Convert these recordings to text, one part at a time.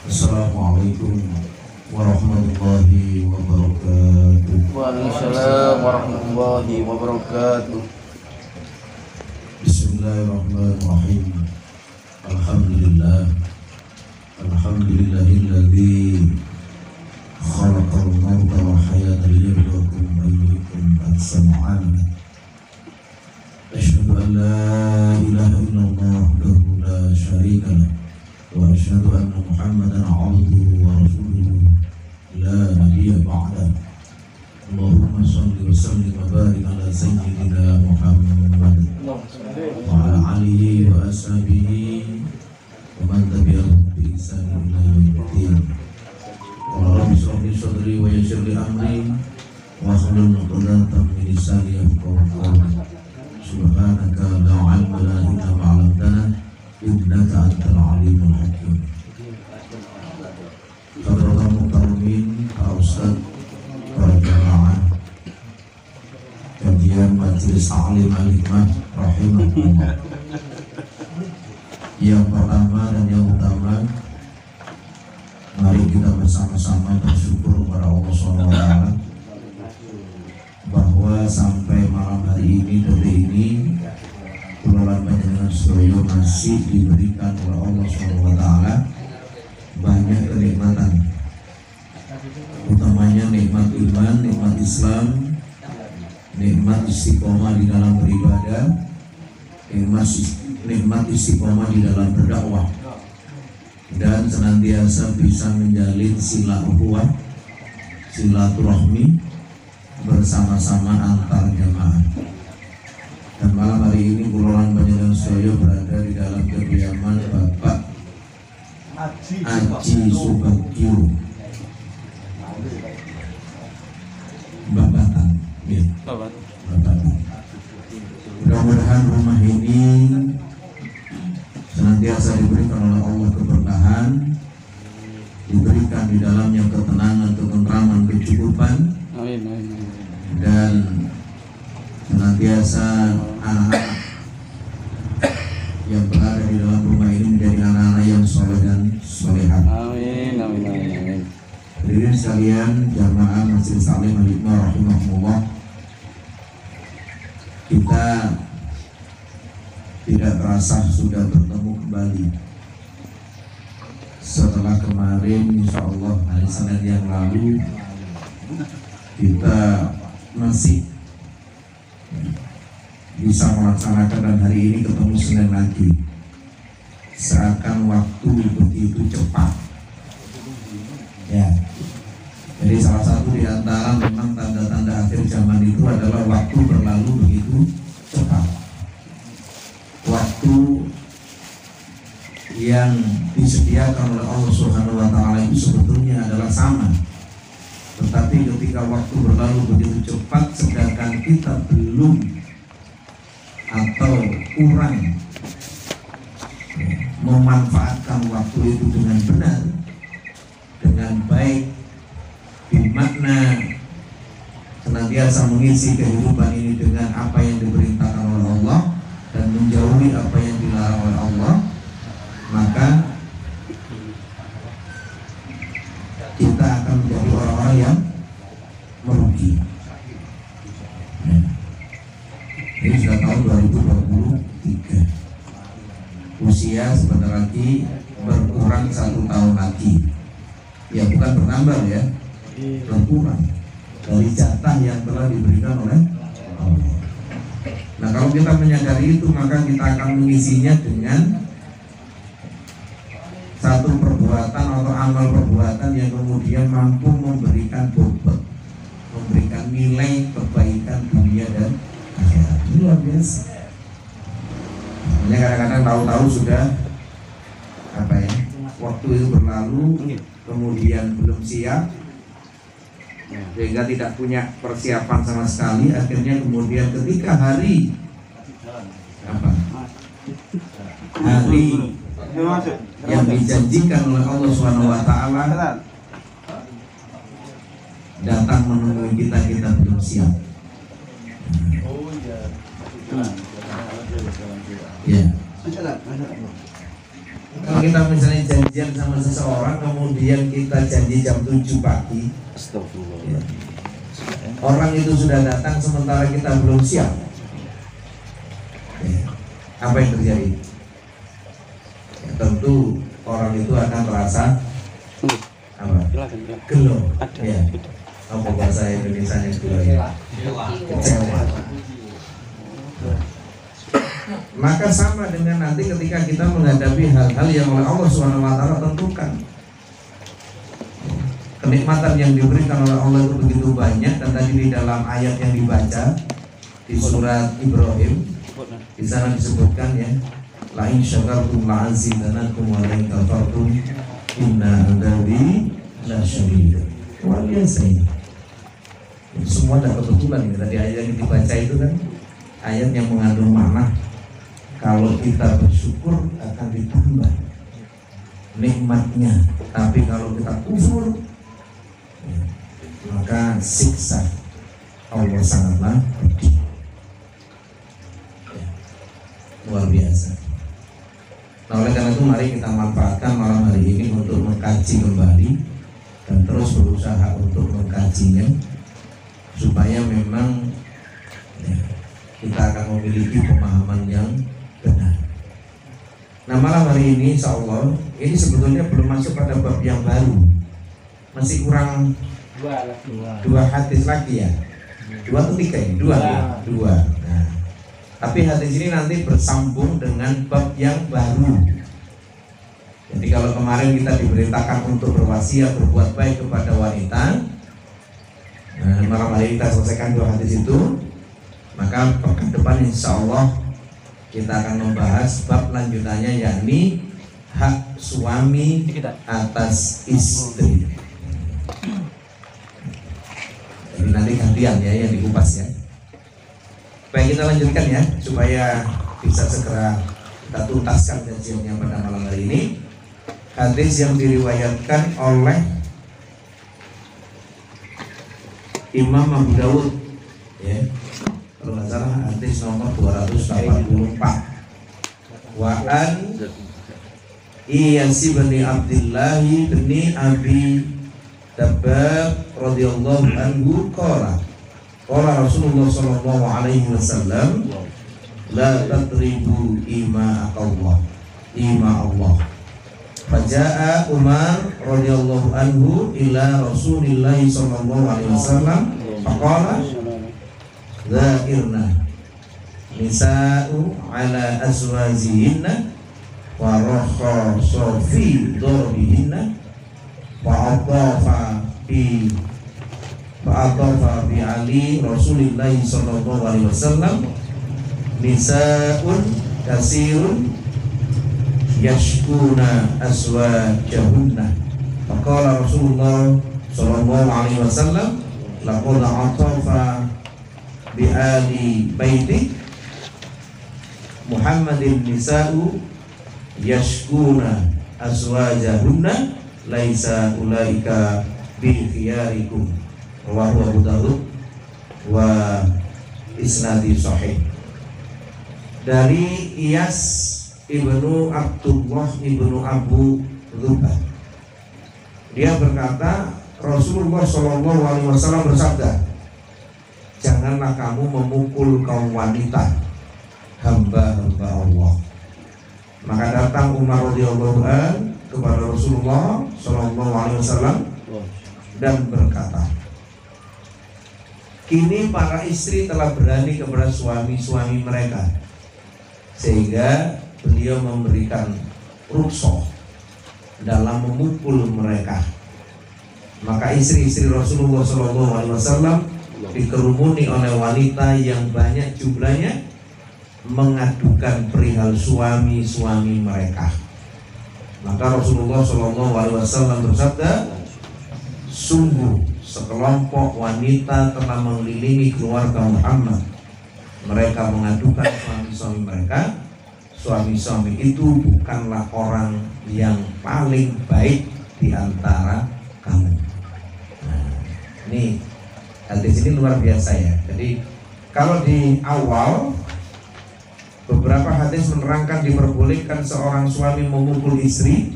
Assalamualaikum warahmatullahi wabarakatuh. Waalaikumsalam warahmatullahi wabarakatuh. Bismillahirrahmanirrahim. Alhamdulillah. Alhamdulillahilladzi khalaqal mauta wal hayata liyabluwakum ayyukum ahsanu amala. Asyhadu an la ilaha illallah wahdahu la syarika lah. Wa asyhadu anna Muhammadan abduhu wa rasuluhu la nabiyya ba'dah. Allahumma shalli wa sallim wa barik ala sayyidina Muhammad wa ala alihi wa ashabihi wa man tabi'ahum bi ihsan ila yaumiddin. Wa rabbi shrah li sadri wa yassir li amri wa hlul 'uqdatam min lisani yafqahu qawli. Subhanaka la 'ilma lana illa ma 'allamtana innaka antal alimul hakim. Saudara muhtamin, Pak Ustaz, para jamaah kajian Majelis Ta'lim Al-Hikmah rahimahullah. Yang pertama dan yang utama, mari kita bersama-sama bersyukur kepada Allah SWT bahwa sampai malam hari ini, detik ini, Kepulauan Panjenengan Sedoyo masih diberikan oleh Allah SWT banyak kenikmatan, utamanya nikmat iman, nikmat Islam, nikmat istiqomah di dalam beribadah, nikmat istiqomah di dalam berdakwah, dan senantiasa bisa menjalin silaturahmi, bersama-sama antar jamaah. Dan malam hari ini Kepulauan Panjenengan Sedoyo berada di dalam kediaman Bapak Aji Subagio Babatan, ya. Babatan. Mudah-mudahan rumah ini senantiasa diberikan oleh Allah keberkahan, diberikan di dalamnya ketenangan, ketentraman, kecukupan, dan senantiasa anak-anak yang berada di dalam rumah ini menjadi anak-anak yang soleh dan solehat. Amin, amin, amin, amin. Hadirin sekalian, jamaah Majelis Ta'lim Al-Hikmah rahimahullah, kita tidak terasa sudah bertemu kembali setelah kemarin, insya Allah hari Senin yang lalu kita masih bisa melaksanakan, dan hari ini ketemu Senin lagi. Seakan waktu begitu cepat, ya. Jadi salah satu di antara memang tanda-tanda akhir zaman itu adalah waktu berlalu begitu cepat. Waktu yang disediakan oleh Allah Subhanahu wa Ta'ala itu sebetulnya adalah sama, tetapi ketika waktu berlalu begitu cepat sedangkan kita belum atau kurang memanfaatkan waktu itu dengan benar, dengan baik, bermakna, senantiasa mengisi kehidupan ini dengan apa yang diperintahkan oleh Allah dan menjauhi apa yang dilarang oleh Allah, maka kita akan menjadi orang-orang yang merugi. Ini sudah tahun 2023, usia sebentar lagi berkurang 1 tahun lagi. Ya, bukan bertambah ya, berkurang dari jatah yang telah diberikan oleh Allah. Nah, kalau kita menyadari itu, maka kita akan mengisinya dengan satu perbuatan atau amal perbuatan yang kemudian mampu memberikan bobot, memberikan nilai kebaikan dunia dan akhirat. Ini luar biasa. Hanya kadang-kadang tahu-tahu sudah apa ya, waktu itu berlalu, kemudian belum siap, sehingga tidak punya persiapan sama sekali. Akhirnya kemudian ketika hari yang dijanjikan oleh Allah Subhanahu wa Ta'ala datang menemui kita, kita belum siap. Ya. Kalau kita misalnya janjian sama seseorang, kemudian kita janji jam 7 pagi, Astagfirullah. ya. Orang itu sudah datang sementara kita belum siap, ya. Apa yang terjadi? Ya, tentu orang itu akan merasa apa? Gelo. Ya. Apa bahasa Indonesianya gelo ya? Kecewa. Maka sama dengan nanti ketika kita menghadapi hal-hal yang oleh Allah SWT tentukan. Kenikmatan yang diberikan oleh Allah itu begitu banyak, dan tadi di dalam ayat yang dibaca di surat Ibrahim, di sana disebutkan ya, la in syakartum la azidanakum wa la in kafartum inna adzabi lasyadid. Luar biasa ini. Semua ada kebetulan ini. Tadi ayat yang dibaca itu kan ayat yang mengandung makna kalau kita bersyukur akan ditambah nikmatnya, tapi kalau kita kufur maka siksa Allah sangatlah pedih. Ya, luar biasa. Nah, oleh karena itu mari kita manfaatkan malam hari ini untuk mengkaji kembali dan terus berusaha untuk mengkajinya supaya memang ya, kita akan memiliki pemahaman yang benar. Nah, malam hari ini insya Allah ini sebetulnya belum masuk pada bab yang baru, masih kurang dua hadis lagi ya, 2 atau 3 ini? 2 ya? 2. Nah, tapi hadis ini nanti bersambung dengan bab yang baru. Jadi kalau kemarin kita diberitakan untuk berwasiat berbuat baik kepada wanita, nah, malam hari kita selesaikan 2 hadis itu, maka pekan depan insya Allah kita akan membahas bab lanjutannya, yakni hak suami atas istri. Jadi nanti gantian ya yang dikupas ya. Baik, kita lanjutkan ya supaya bisa segera kita tuntaskan kajiannya pada malam hari ini. Hadis yang diriwayatkan oleh Imam Abu Dawud ya, kalau nggak salah hadis nomor 284. Wa'an Iyas bin Abdullah bin Abi Dabbab radhiyallahu anhu qala Rasulullah sallallahu alaihi wasallam la tatribu ima Allah. Faja'a Umar radhiyallahu anhu ila Rasulillah sallallahu alaihi wasallam faqala dzakirna nisa'u ala azwajihinna wa rakhasa fi darbihinna fa'atafa bi Ali Rasulillah sallallahu alaihi wasallam nisa'un kasirun yashkuna aswajahunna. Faqala Rasulullah sallallahu alaihi wasallam laqad atafa bi ali baiti Muhammadin nisa'u yashkuna aswajahunna laisa ulaika bi khiyarikum. Rawahu Abu Dawud wa isnadi sahih. Dari Iyas ibnu Abdullah ibnu Abu Dhubah, dia berkata Rasulullah Shallallahu Alaihi Wasallam bersabda, janganlah kamu memukul kaum wanita hamba-hamba Allah. Maka datang Umar radhiyallahu anhu kepada Rasulullah Shallallahu Alaihi Wasallam dan berkata, kini para istri telah berani kepada suami-suami mereka, sehingga beliau memberikan rukhsah dalam memukul mereka. Maka istri-istri Rasulullah SAW dikerumuni oleh wanita yang banyak jumlahnya mengadukan perihal suami-suami mereka. Maka Rasulullah SAW bersabda, sungguh sekelompok wanita telah mengelilingi keluarga Muhammad. Mereka mengadukan suami-suami mereka. Suami-suami itu bukanlah orang yang paling baik di antara kamu. Nah, ini hadis ini luar biasa ya. Jadi kalau di awal Beberapa hadis menerangkan diperbolehkan seorang suami memukul istri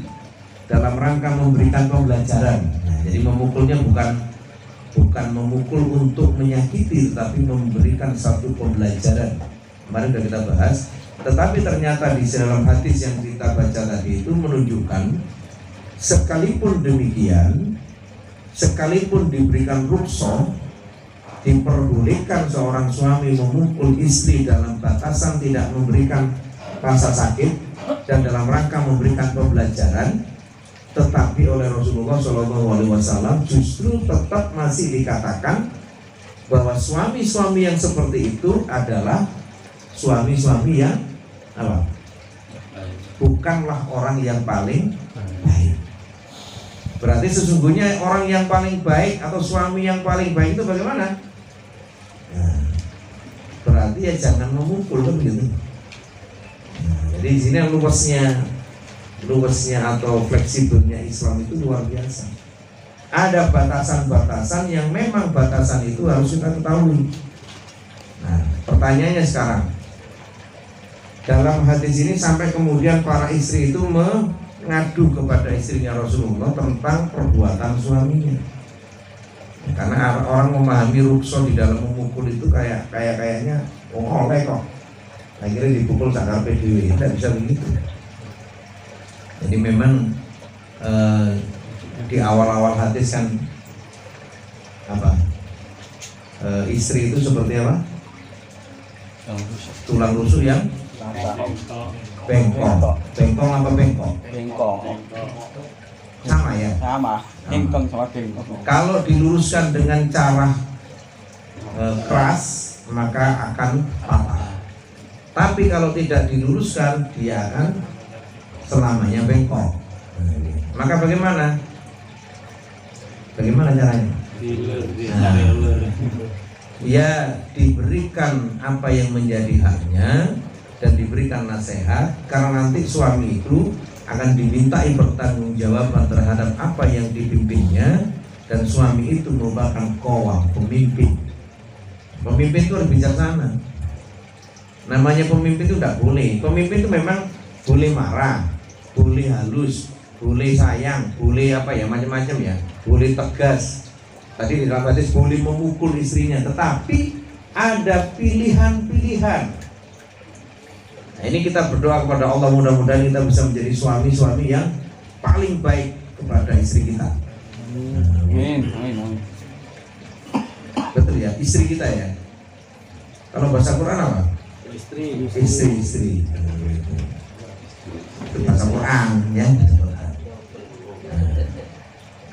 dalam rangka memberikan pembelajaran. Nah, jadi memukulnya bukan memukul untuk menyakiti, tetapi memberikan satu pembelajaran. Kemarin sudah kita bahas. Tetapi ternyata di dalam hadis yang kita baca tadi itu menunjukkan sekalipun demikian, sekalipun diberikan rukhsah, diperbolehkan seorang suami memukul istri dalam batasan tidak memberikan rasa sakit dan dalam rangka memberikan pembelajaran, tetapi oleh Rasulullah SAW justru tetap masih dikatakan bahwa suami-suami yang seperti itu adalah suami-suami yang apa? Bukanlah orang yang paling baik. Berarti sesungguhnya orang yang paling baik atau suami yang paling baik itu bagaimana? Nah, berarti ya jangan memukul kan begitu. Nah, jadi di sini luasnya atau fleksibelnya Islam itu luar biasa. Ada batasan-batasan yang memang batasan itu harus kita ketahui. Nah, pertanyaannya sekarang, dalam hadis ini sampai kemudian para istri itu mengadu kepada istrinya Rasulullah tentang perbuatan suaminya. Karena orang memahami rukhsah di dalam memukul itu kayaknya oleh kok. Akhirnya dipukul sakar PDW, tidak bisa begitu. Jadi memang di awal-awal hadis kan apa? Istri itu seperti apa? Tulang rusuk yang bengkok. Bengkok apa bengkok? Bengkok. Sama ya? Sama. Bengkok sama bengkok. Kalau diluruskan dengan cara keras maka akan patah. Tapi kalau tidak diluruskan dia akan selamanya bengkok. Maka bagaimana? Bagaimana caranya? Ya diberikan apa yang menjadi haknya dan diberikan nasihat, karena nanti suami itu akan dimintai pertanggungjawaban terhadap apa yang dipimpinnya, dan suami itu merupakan qawwam, pemimpin. Pemimpin itu harus bijaksana. Namanya pemimpin itu tidak boleh. Pemimpin itu memang boleh marah, boleh halus, boleh sayang, boleh apa ya macam-macam ya, boleh tegas. Tadi di dalam hadis boleh memukul istrinya, tetapi ada pilihan-pilihan. Nah, ini kita berdoa kepada Allah, mudah-mudahan kita bisa menjadi suami-suami yang paling baik kepada istri kita. Amin. Betul ya, istri kita ya. Kalau bahasa Quran apa? Istri. Itu bahasa Quran ya.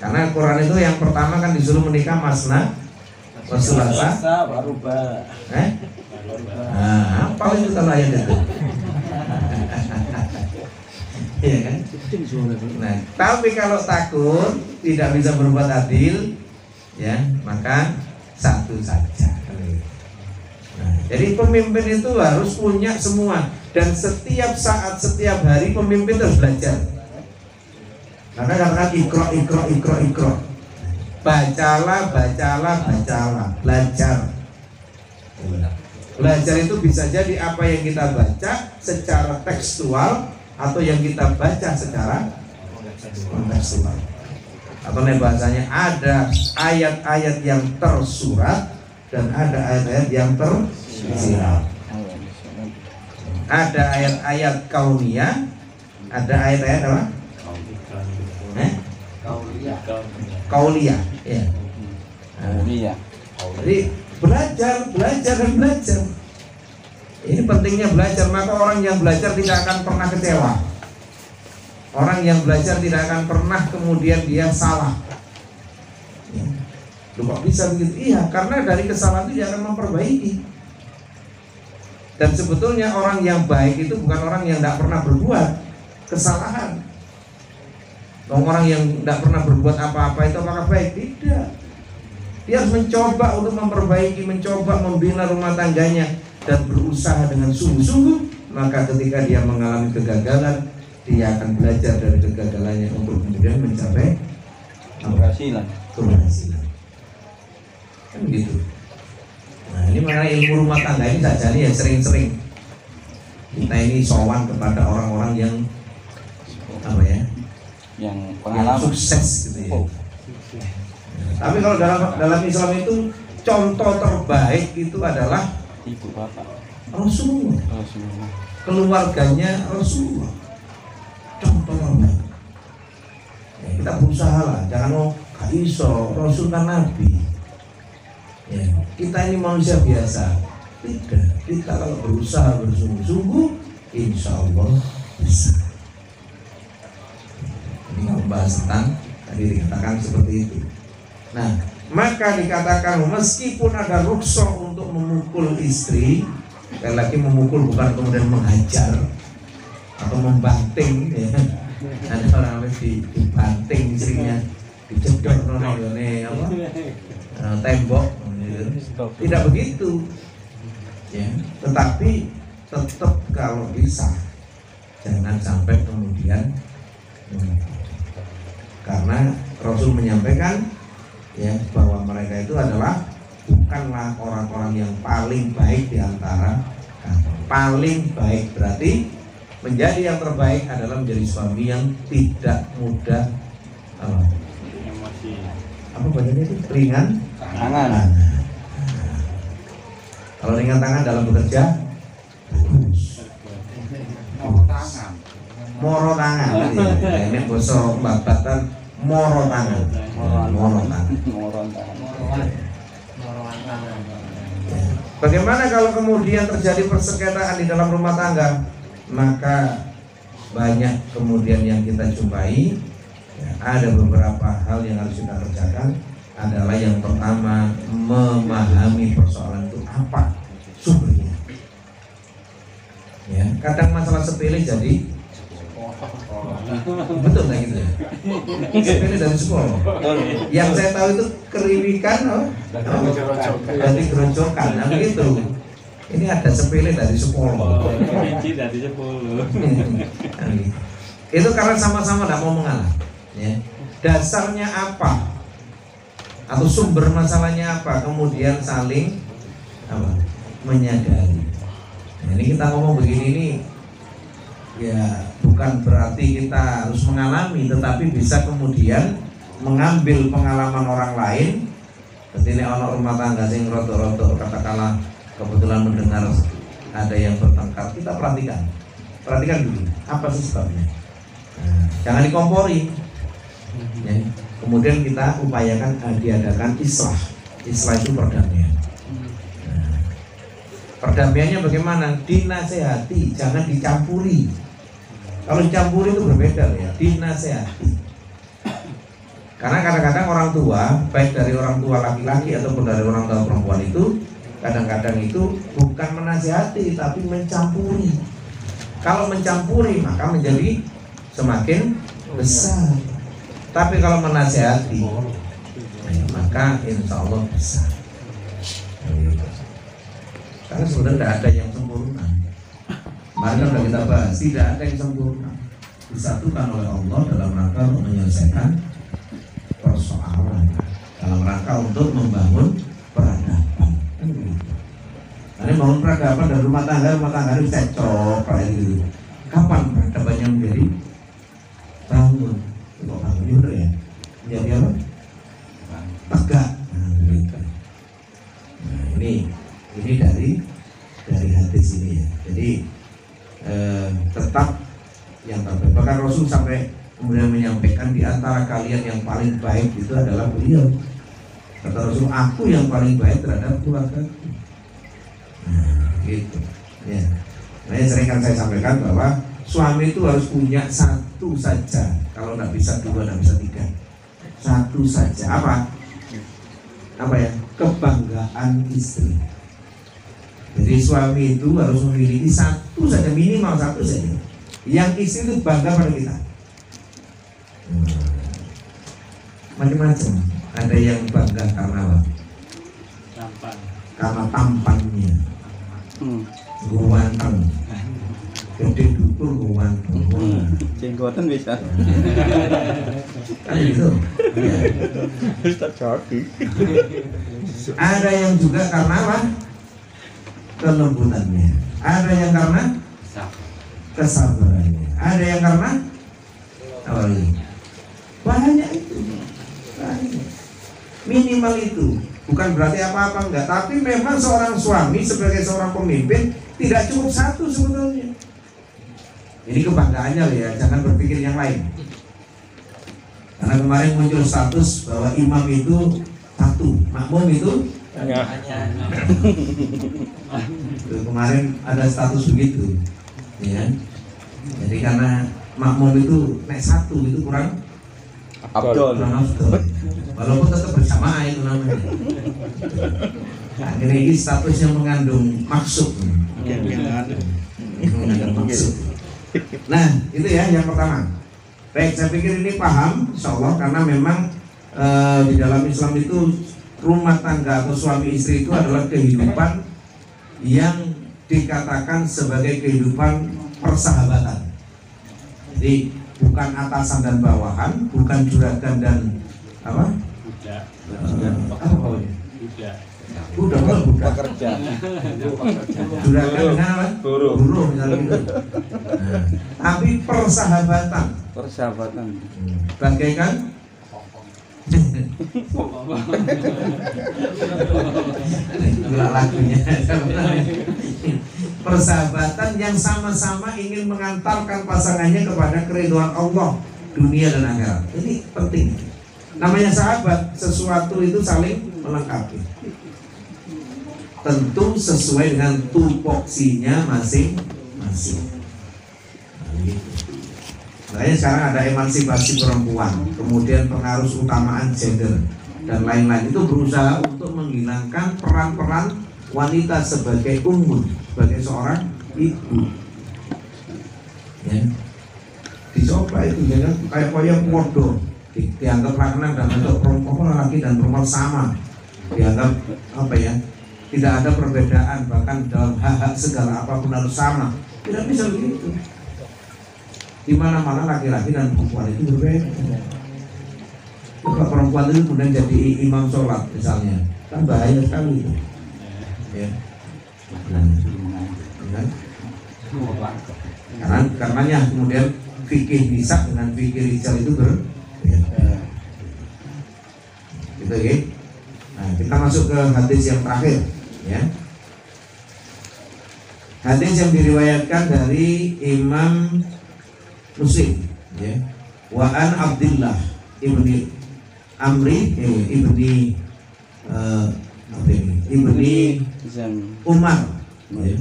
Karena Quran itu yang pertama kan disuruh menikah masna, wasulasa, warubah. Nah, apa itu kalau ayat itu? Iya kan? Nah, tapi kalau takut tidak bisa berbuat adil, ya maka satu saja. Nah, jadi pemimpin itu harus punya semua, dan setiap saat, setiap hari pemimpin harus belajar. Karena katakan ikro. Bacalah, belajar. Belajar itu bisa jadi apa yang kita baca secara tekstual atau yang kita baca secara kontekstual. Atau bahasanya ada ayat-ayat yang tersurat dan ada ayat-ayat yang tersirat. Ada ayat-ayat kauniyah, ada ayat-ayat apa? Kauliyah. Ya. Kauliyah. Jadi belajar. Ini pentingnya belajar. Maka orang yang belajar tidak akan pernah kecewa. Orang yang belajar tidak akan pernah kemudian dia salah. Ya. Loh, kok bisa begitu? Iya, karena dari kesalahan itu dia akan memperbaiki. Dan sebetulnya orang yang baik itu bukan orang yang tidak pernah berbuat kesalahan. Orang yang tidak pernah berbuat apa-apa itu apakah baik? Tidak. Dia harus mencoba untuk memperbaiki, mencoba membina rumah tangganya dan berusaha dengan sungguh-sungguh. Maka ketika dia mengalami kegagalan, dia akan belajar dari kegagalannya untuk kemudian mencapai keberhasilan. Kan begitu. Nah, ini mengenai ilmu rumah tangga ini saja nih ya sering-sering kita ini sowan kepada orang-orang yang apa ya? Yang Yang pengalaman. sukses gitu ya. Oh, Tapi kalau dalam Islam itu contoh terbaik itu adalah ibu bapak Rasulullah, Rasulullah. keluarganya Rasulullah. Contoh terbaik. Ya, kita berusaha lah, jangan mau gak iso, Rasul kan Nabi. Ya, kita ini manusia biasa. Tidak, kita kalau berusaha bersungguh-sungguh, insya Allah bisa. Ini kalau bahas tentang tadi dikatakan seperti itu. Nah, maka dikatakan meskipun ada rukhsah untuk memukul istri, sekali lagi memukul bukan kemudian menghajar atau membanting ya. Ada orang dibanting istrinya, dijedot nongolnya apa tembok gitu. Tidak begitu ya, tetapi tetap kalau bisa jangan sampai kemudian karena Rasul menyampaikan ya bahwa mereka itu adalah bukanlah orang-orang yang paling baik di antara kamu. Paling baik berarti menjadi yang terbaik adalah menjadi suami yang tidak mudah apa bacanya itu ringan Tangan. Kalau ringan tangan dalam bekerja bagus. Moro tangan ya. Ini bosok babatan moro tangan. Moro tangan. Bagaimana kalau kemudian terjadi persengketaan di dalam rumah tangga? Maka banyak kemudian yang kita jumpai ya, ada beberapa hal yang harus kita kerjakan. Adalah yang pertama memahami persoalan itu apa sumbernya. Ya, kadang masalah sepele jadi betul nggak gitu ya? Sepele dari sekolah. Yang saya tahu itu kerimikan, dari gerojokan, nah begitu. Ini ada sepele dari sekolah. Itu karena sama-sama tidak mau mengalah. Ya. Dasarnya apa? Atau sumber masalahnya apa? Kemudian saling menyadari. Nah, ini kita ngomong begini ini ya bukan berarti kita harus mengalami, tetapi bisa kemudian mengambil pengalaman orang lain. Seperti ini orang rumah tangga sing rotok-rotok katakanlah kebetulan mendengar ada yang bertengkar, kita perhatikan dulu apa sih sebabnya. Nah, jangan dikompori. Ya. Kemudian kita upayakan diadakan islah itu perdamaian. Nah, perdamaiannya bagaimana? Dinasehati, jangan dicampuri. Kalau dicampuri itu berbeda ya, dinasehati. Karena kadang-kadang orang tua, baik dari orang tua laki-laki ataupun dari orang tua perempuan itu kadang-kadang itu bukan menasehati tapi mencampuri. Kalau mencampuri maka menjadi semakin besar. Tapi kalau menasehati maka insya Allah bisa. Karena sebenarnya tidak ada yang sempurna. Maka sudah kita bahas, tidak ada yang sempurna. Disatukan oleh Allah dalam rangka untuk menyelesaikan persoalan, dalam rangka untuk membangun peradaban. Karena bangun peradaban dari rumah tangga itu cekcok kayak gitu. Kapan peradabannya menjadi bangun? Kok bangun bener ya? Menjadi apa? Tegak. Nah, ini dari hadis ini ya. Jadi tetap yang terbaik. Bahkan Rasul sampai kemudian menyampaikan di antara kalian yang paling baik itu adalah beliau. Kata Rasul, aku yang paling baik terhadap keluarga. Gitu. Ya. Nah, sering kan saya sampaikan bahwa suami itu harus punya satu saja. Kalau nggak bisa dua, nggak bisa tiga. Satu saja. Apa ya? Kebanggaan istri. Jadi suami itu harus memiliki satu saja, minimal satu saja. Yang istri itu bangga pada kita. Macam-macam. Ada yang bangga karena apa? Karena tampannya. Ganteng. Gede dukur ganteng. Jenggotan bisa. Kan gitu. Ya. Ada yang juga karena apa? Kelembutannya. Ada yang karena kesabarannya. Ada yang karena apa lagi? Banyak itu, banyak. Minimal itu. Bukan berarti apa-apa enggak, tapi memang seorang suami sebagai seorang pemimpin tidak cukup satu sebetulnya. Ini kebanggaannya loh ya, jangan berpikir yang lain. Karena kemarin muncul status bahwa imam itu satu, makmum itu Ya. kemarin ada status begitu, ya. Jadi karena makmum itu naik satu itu kurang Abdul. afdol. Walaupun tetap berjamaah itu namanya. Akhirnya ini statusnya mengandung maksud. Mengandung maksud. Nah, itu ya yang pertama. Baik, saya pikir ini paham, insya Allah, karena memang di dalam Islam itu rumah tangga atau suami istri itu adalah kehidupan yang dikatakan sebagai kehidupan persahabatan. Jadi bukan atasan dan bawahan, bukan juragan dan apa? Budak Pekerja. juragan dengan apa? Buruh misalnya gitu. Nah, tapi persahabatan. Bagaikan gila lagunya. Persahabatan yang sama-sama ingin mengantarkan pasangannya kepada keridhaan Allah dunia dan akhirat. Ini penting. Namanya sahabat, sesuatu itu saling melengkapi. Tentu sesuai dengan tupoksinya masing-masing. Nah, gitu. Makanya sekarang ada emansipasi perempuan, kemudian pengaruh utamaan gender dan lain-lain, itu berusaha untuk menghilangkan peran-peran wanita sebagai umum, sebagai seorang ibu. Ya. Dicoba itu jangan kayak koyok modo, dianggap lanang dan untuk perempuan, laki dan perempuan sama, dianggap apa ya? Tidak ada perbedaan, bahkan dalam hak-hak segala apapun harus sama. Tidak bisa begitu. Di mana-mana laki-laki dan perempuan itu berbeda. Kalau perempuan itu kemudian jadi imam sholat misalnya, kan bahaya sekali itu. Ya. Karenanya kemudian fikih nisa dengan fikih rijal itu berbeda. Gitu ya. Nah, kita masuk ke hadis yang terakhir, ya. Hadis yang diriwayatkan dari Imam Muslim, ya. Wa an Abdullah ibni Amri ibni Umar, ya.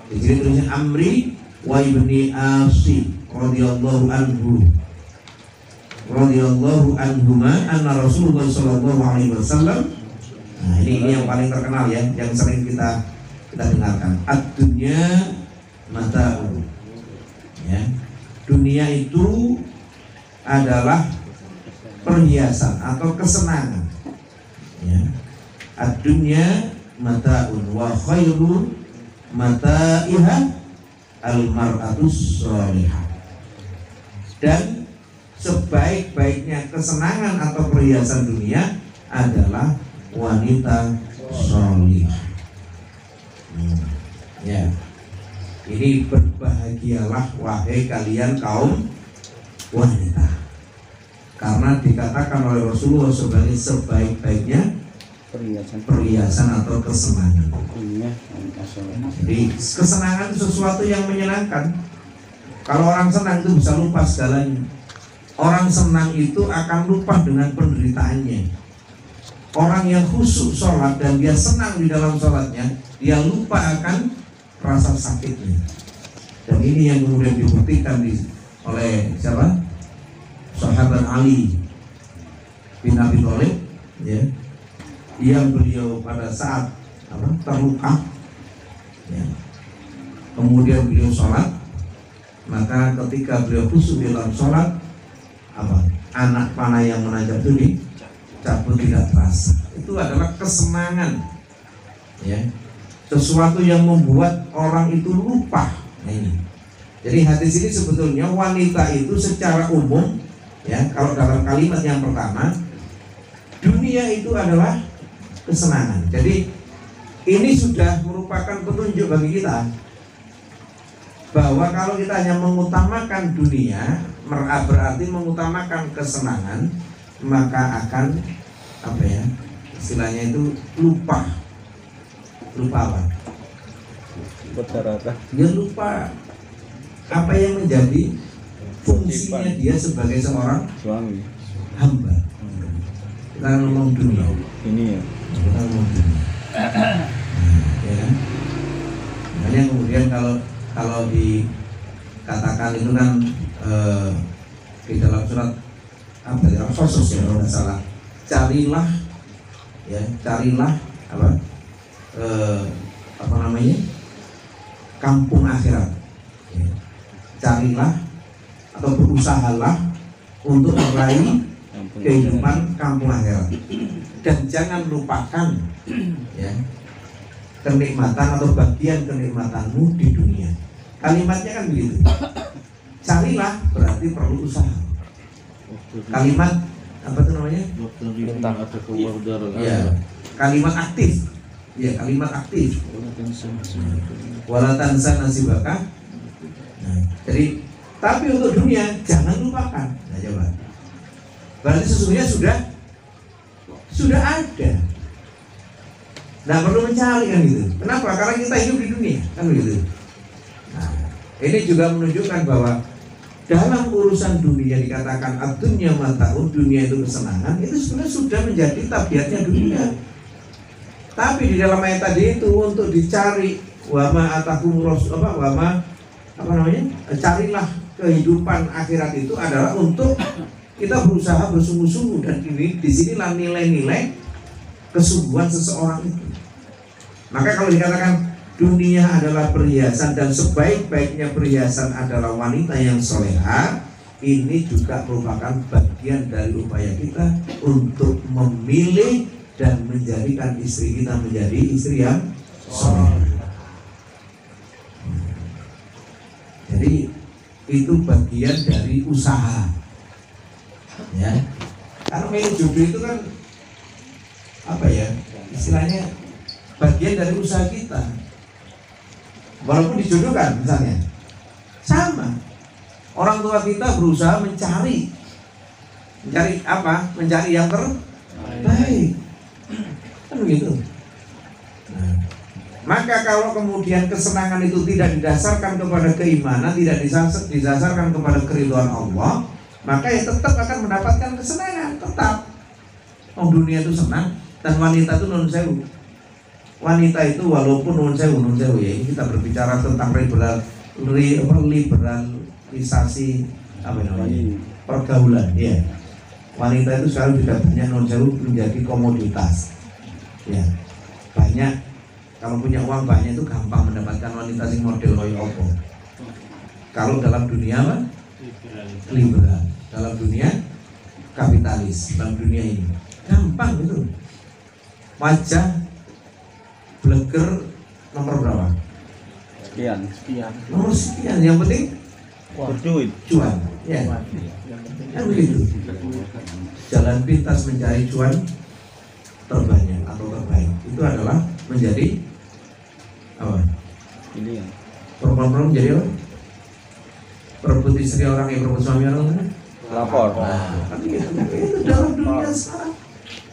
Jadi tulisnya Amri wa ibni Asi radhiyallahu anhuma anna Rasulullah sallallahu alaihi wasallam. Nah, ini yang paling terkenal ya, yang sering kita dengarkan. Ad-dunya mata'un. Ya. Dunia itu adalah perhiasan atau kesenangan. Ya. Ad-dunya mata'un wa khairu mata'iha al-mar'atus sholihah. Dan sebaik-baiknya kesenangan atau perhiasan dunia adalah wanita sholihah. Ya. Ini berbahagialah wahai kalian kaum wanita, karena dikatakan oleh Rasulullah sebagai sebaik-baiknya perhiasan atau kesenangan. Jadi kesenangan itu sesuatu yang menyenangkan. Kalau orang senang itu bisa lupa segalanya. Orang senang itu akan lupa dengan penderitaannya. Orang yang khusyuk sholat dan dia senang di dalam sholatnya, dia lupa akan rasa sakitnya. Dan ini yang kemudian dibuktikan oleh siapa? Sahabat Ali bin Abi Thalib, ya, yang beliau pada saat terluka, ya, kemudian beliau sholat, maka ketika beliau khusyuk di dalam sholat, anak panah yang menajam itu dicabut tidak terasa. Itu adalah kesenangan, ya, sesuatu yang membuat orang itu lupa. Nah, ini. Jadi hadis ini sebetulnya wanita itu secara umum, ya, kalau dalam kalimat yang pertama, dunia itu adalah kesenangan. Jadi ini sudah merupakan petunjuk bagi kita bahwa kalau kita hanya mengutamakan dunia, berarti mengutamakan kesenangan, maka akan apa ya? Istilahnya itu lupa apa? Dia lupa apa yang menjadi fungsinya dia sebagai seorang suami hamba. Kita ngomong dunia. ini ya. Kita ngomong dunia. Ya kan? Makanya kemudian kalau dikatakan itu kan di dalam surat apa ya? Al-Qasas ya kalau nggak salah. Carilah apa namanya? Kampung akhirat. Ya. Carilah atau berusahalah untuk meraih kehidupan kampung akhirat, dan jangan lupakan ya kenikmatan atau bagian kenikmatanmu di dunia. Kalimatnya kan begitu. Carilah berarti perlu usaha. Kalimat apa itu namanya? Ya, kalimat aktif. Ya, kalimat aktif. Wala tansa nasibaka. Nah, jadi tapi untuk dunia jangan lupakan. Nah, coba. Berarti sesungguhnya sudah ada. Nah, perlu mencari kan gitu. Kenapa? Karena kita hidup di dunia kan begitu. Nah, ini juga menunjukkan bahwa dalam urusan dunia dikatakan ad-dunya mata'un, dunia itu kesenangan, itu sebenarnya sudah menjadi tabiatnya dunia. Tapi di dalam ayat tadi itu untuk dicari wama atakum rasul carilah kehidupan akhirat itu adalah untuk kita berusaha bersungguh-sungguh, dan ini disinilah nilai-nilai kesungguhan seseorang itu. Maka kalau dikatakan dunia adalah perhiasan dan sebaik-baiknya perhiasan adalah wanita yang soleha, ini juga merupakan bagian dari upaya kita untuk memilih dan menjadikan istri kita menjadi istri yang soleha. Jadi itu bagian dari usaha, ya. Karena milih jodoh itu kan apa ya? Istilahnya bagian dari usaha kita. Walaupun dijodohkan misalnya, sama. Orang tua kita berusaha mencari apa? Mencari yang terbaik. Kan begitu. Nah, maka kalau kemudian kesenangan itu tidak didasarkan kepada keimanan, tidak didasarkan kepada keridhaan Allah, maka ya tetap akan mendapatkan kesenangan, tetap. Oh, dunia itu senang, dan wanita itu non sewu. Wanita itu walaupun non sewu ya, ini kita berbicara tentang liberalisasi apa namanya? Pergaulan, ya. Wanita itu sekarang sudah banyak non sewu menjadi komoditas. Ya. Banyak, kalau punya uang banyak itu gampang mendapatkan wanita sing model koyo apa. Kalau dalam dunia apa? Liberal. Dalam dunia kapitalis, dalam dunia ini gampang itu. Wajah bleger nomor berapa? Sekian. Nomor sekian, yang penting berduit, cuan. Ya. Kan begitu. Jalan pintas mencari cuan terbanyak atau terbaik itu adalah menjadi apa? Ini ya. Perempuan menjadi apa? Perebut istri orang yang perebut suami orang. Lapor. Nah, itu dalam dunia sekarang.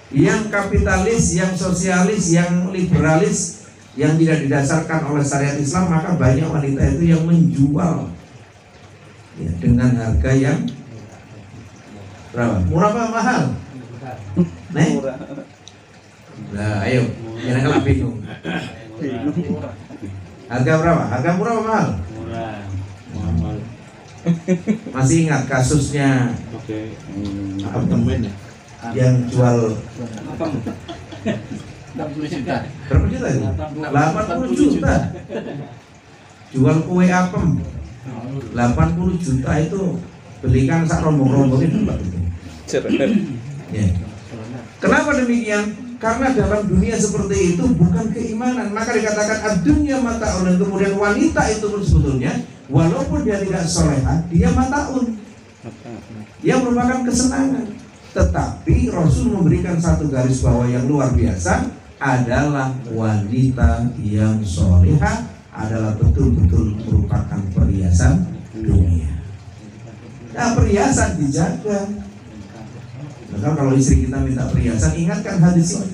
Yang kapitalis, yang sosialis, yang liberalis, yang tidak didasarkan oleh syariat Islam, maka banyak wanita itu yang menjual ya, dengan harga yang berapa? Murah apa mahal? Nih? Nah, ayo, jangan kalah bingung. Harga berapa? Harga murah apa mahal? Murah. Masih ingat kasusnya yang jual 60 juta. berapa juta itu? 80 juta. Jual kue apem 80 juta itu belikan sak rombong-rombong itu. Ya. Kenapa demikian? Karena dalam dunia seperti itu bukan keimanan. Maka dikatakan ad-dunya mata'un, dan kemudian wanita itu pun sebetulnya walaupun dia tidak solehah, dia mata'un, dia merupakan kesenangan. Tetapi Rasul memberikan satu garis bawah yang luar biasa, adalah wanita yang solehah adalah betul-betul merupakan perhiasan dunia. Nah, perhiasan dijaga. Maka kalau istri kita minta perhiasan, ingatkan hadis ini.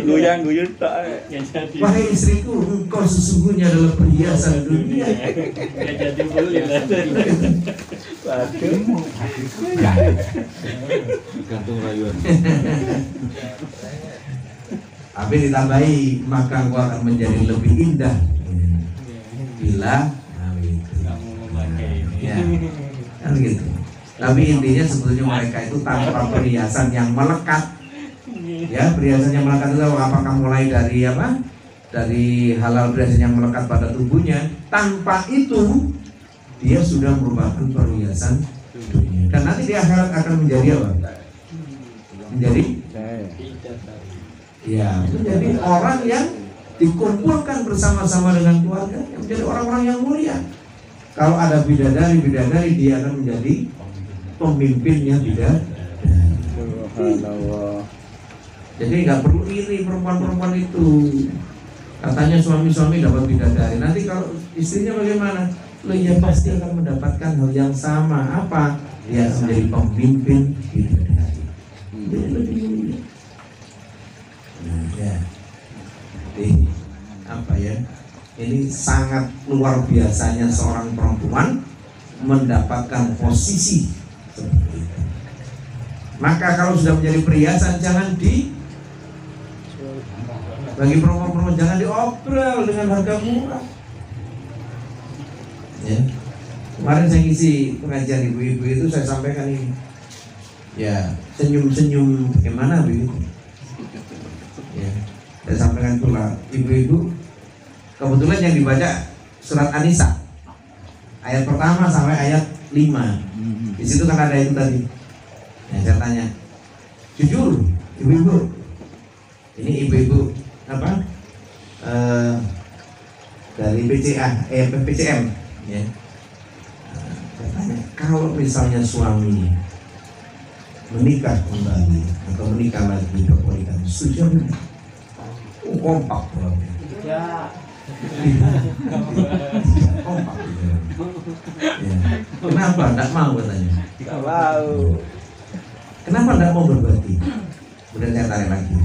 Guyang-guyang tak. Wahai istriku, engkau sesungguhnya adalah perhiasan dunia. Jadi boleh lah. Gantung rayuan. Tapi ditambahi, maka engkau akan menjadi lebih indah bila Kamu memakai ini. ya, kan gitu. Tapi intinya sebetulnya mereka itu tanpa perhiasan yang melekat. Ya, perhiasan yang melekat itu apakah mulai dari apa? Dari halal perhiasan yang melekat pada tubuhnya. Tanpa itu dia sudah merupakan perhiasan dunia. Dan nanti di akhirat akan menjadi apa? Menjadi ya, menjadi orang yang dikumpulkan bersama-sama dengan keluarga, yang menjadi orang-orang yang mulia. Kalau ada bidadari, dia akan menjadi pemimpinnya bidadari. Subhanallah. Jadi nggak perlu iri perempuan-perempuan itu. Katanya suami-suami dapat bidadari. Nanti kalau istrinya bagaimana? Loh ya pasti akan mendapatkan hal yang sama. Apa? Dia menjadi pemimpin bidadari. Jadi lebih mulia. Nah, ya. Jadi apa ya? Ini sangat luar biasanya seorang perempuan mendapatkan posisi seperti itu. Maka kalau sudah menjadi perhiasan jangan bagi perempuan-perempuan jangan diobrol dengan harga murah. Ya. Kemarin saya ngisi pengajian ibu-ibu itu saya sampaikan ini. Ya, senyum-senyum bagaimana begitu? Ya, saya sampaikan pula ibu-ibu. Kebetulan yang dibaca surat An-Nisa ayat pertama sampai ayat 5. Di situ kan ada itu tadi. Yang saya tanya, jujur ibu-ibu, ini ibu-ibu apa? Dari PCM, ya. Saya tanya, kalau misalnya suami menikah kembali atau menikah lagi berpoligami, setuju? Kompak jawabnya. Ya. Kompak ya. Kenapa tidak mau katanya? Tidak mau. Kenapa tidak mau berbagi? Kemudian saya tarik lagi.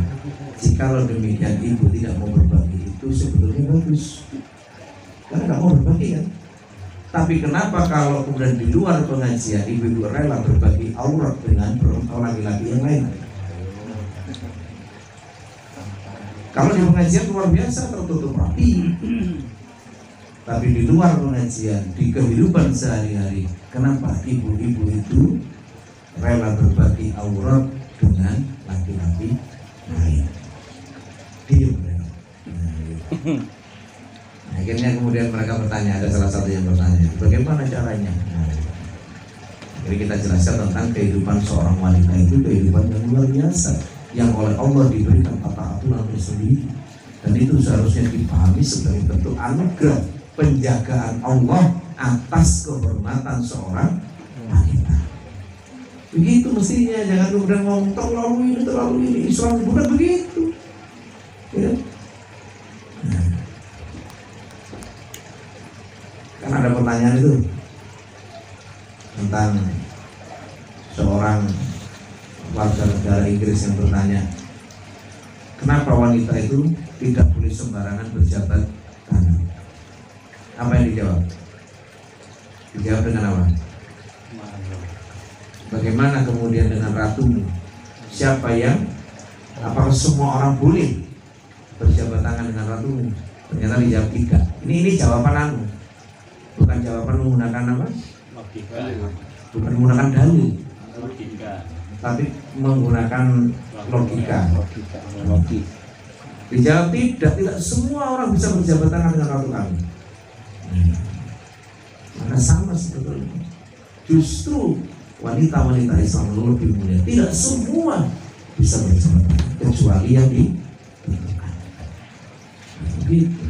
Jikalau demikian ibu tidak mau berbagi itu sebetulnya bagus, karena tidak mau berbagi kan. Tapi kenapa kalau kemudian di luar pengajian ibu-ibu rela berbagi aurat dengan perempuan laki-laki yang lain? Kalau di pengajian luar biasa tertutup rapi, tapi di luar pengajian, di kehidupan sehari-hari, kenapa ibu-ibu itu rela berbagi aurat dengan laki-laki lain? Diam mereka. Nah, akhirnya kemudian mereka bertanya, ada salah satu yang bertanya, bagaimana caranya? Jadi kita jelaskan tentang kehidupan seorang wanita itu kehidupan yang luar biasa, yang oleh Allah diberikan tata aturan tersendiri, dan itu seharusnya dipahami sebagai bentuk anugerah penjagaan Allah atas kehormatan seorang wanita. Begitu mestinya, jangan kemudian ngomong terlalu ini, Islam bukan begitu. Ya. Nah. Kan ada pertanyaan itu tentang seorang warga negara Inggris yang bertanya, kenapa wanita itu tidak boleh sembarangan berjabat tangan? Apa yang dijawab? Dijawab dengan apa? Bagaimana kemudian dengan ratumu? Siapa yang? Apakah semua orang boleh berjabat tangan dengan ratumu? Ternyata dijawab tidak. Ini jawaban anu, bukan jawaban menggunakan apa? Logika. Bukan menggunakan dalil, Logika. tapi menggunakan logika. Logika. Dijawab tidak semua orang bisa berjabat tangan dengan ratu kami. Maka sama sebetulnya. Justru wanita-wanita Islam lebih mulia. Tidak semua bisa berjabat tangan kecuali yang ditentukan. Begitu.